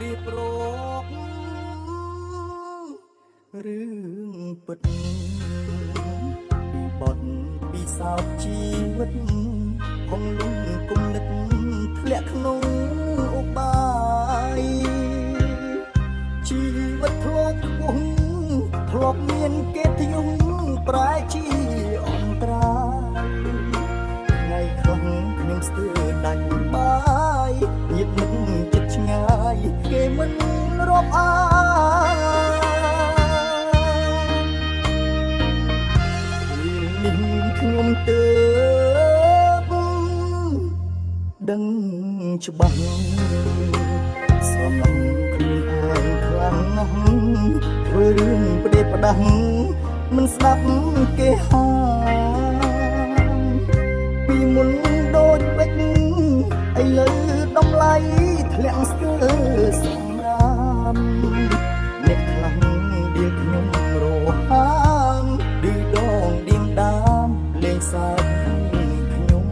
រៀបរាប់រឿងពិតពីបទពិសោធន៍ជីវិតហងលំគុំនិតធ្លាក់ក្នុងឧបាយជីវិតធ្លាប់ខ្ពស់ធ្លាប់មានកិត្តិយសប្រែជាអន្តរាយថ្ងៃខ្លះខ្ញុំស្ទើរដាច់បាយញៀបនឹកចិត្តឆ្ងាយគេមិនរាប់អានខ្ញុំទើបដឹងច្បាស់សំឡងខ្លួនឯងខ្លាំងណាស់ធ្វើរឿងផ្ដេសផ្ដាស់មិនស្ដាប់គេហាពីមុនដូចបិចឥឡូវតម្លៃធ្លាក់ស្ទើរសម្រាមអ្នកខ្លាំងដៀលខ្ញុំរហាមឌឺដងឌៀងដាមលេងសើចខ្ញុំ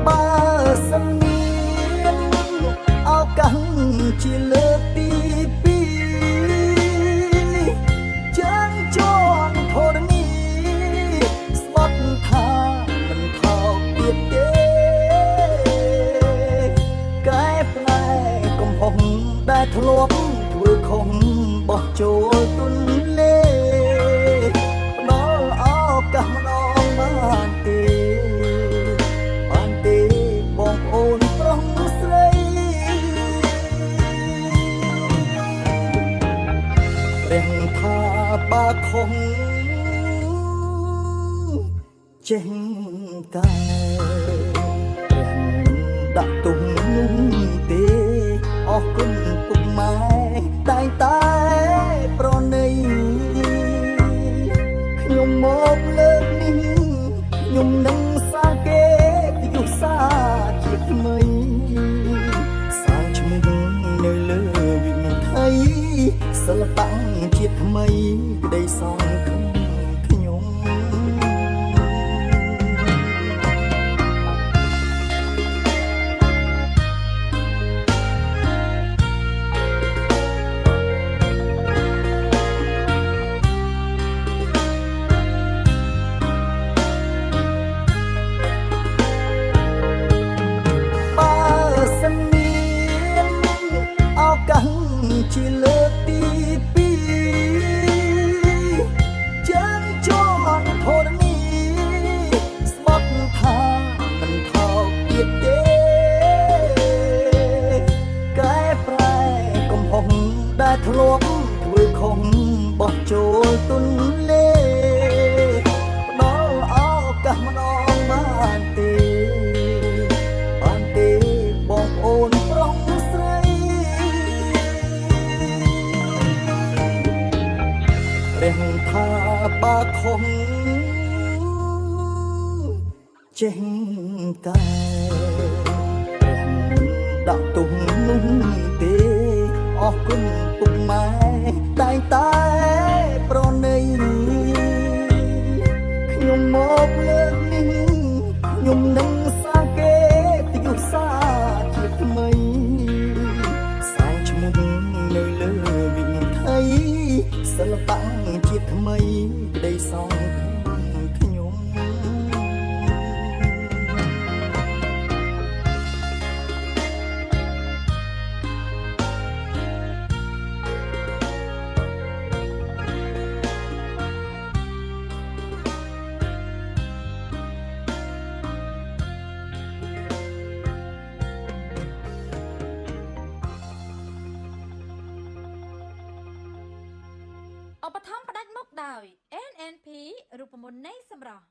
បើសិនមានឱកាសជាលើកទីពីរចាងជន់ធរនីស្បត់ថាមិនថោកទៀតទេកែប្រែកំហុសដែលធ្លាប់ធ្វើខុសបោះចូលទុនលេផ្ដល់ឱកាសម្ដងបានទេបងប្អូនប្រុសស្រីព្រះថាបើខុសចេះតែព្រះដាក់ទុំនោះទេអរគុណពុកម៉ែតែងតែប្រណីខ្ញុំមកលើកនេះខ្ញុំនឹងសាគេយុសាជាថ្មីសាឈ្មោះនៅលើវិមថៃសិល្បៈជាតិថ្មីក្តីសង្ឃឹមខ្ញុំជាលើកទីពីរចាងជន់ធរនីស្បត់ថាមិនថោកទៀតទេកែប្រែកំហុសដែលធ្លាប់ធ្វើខុសបោះចូលទុនលេផ្ដល់ឱកាសម្ដងបានទេបងប្អូនប្រុសស្រីព្រះថាបើខុសចេះតែព្រះដាក់ទុំនោះទេអរគុណពុកម៉ែតែងតែប្រណីខ្ញុំមកលើកនេះខ្ញុំនឹងសាគេយុសាជាថ្មីសាងឈ្មោះនៅលើវិមថៃសិល្បៈជាតិថ្មីក្តីសង្ឃឹមខ្ញុំឧបត្ថម្ភផ្ដាច់មុខដោយ NNP រូបមន្តនៃសម្រស់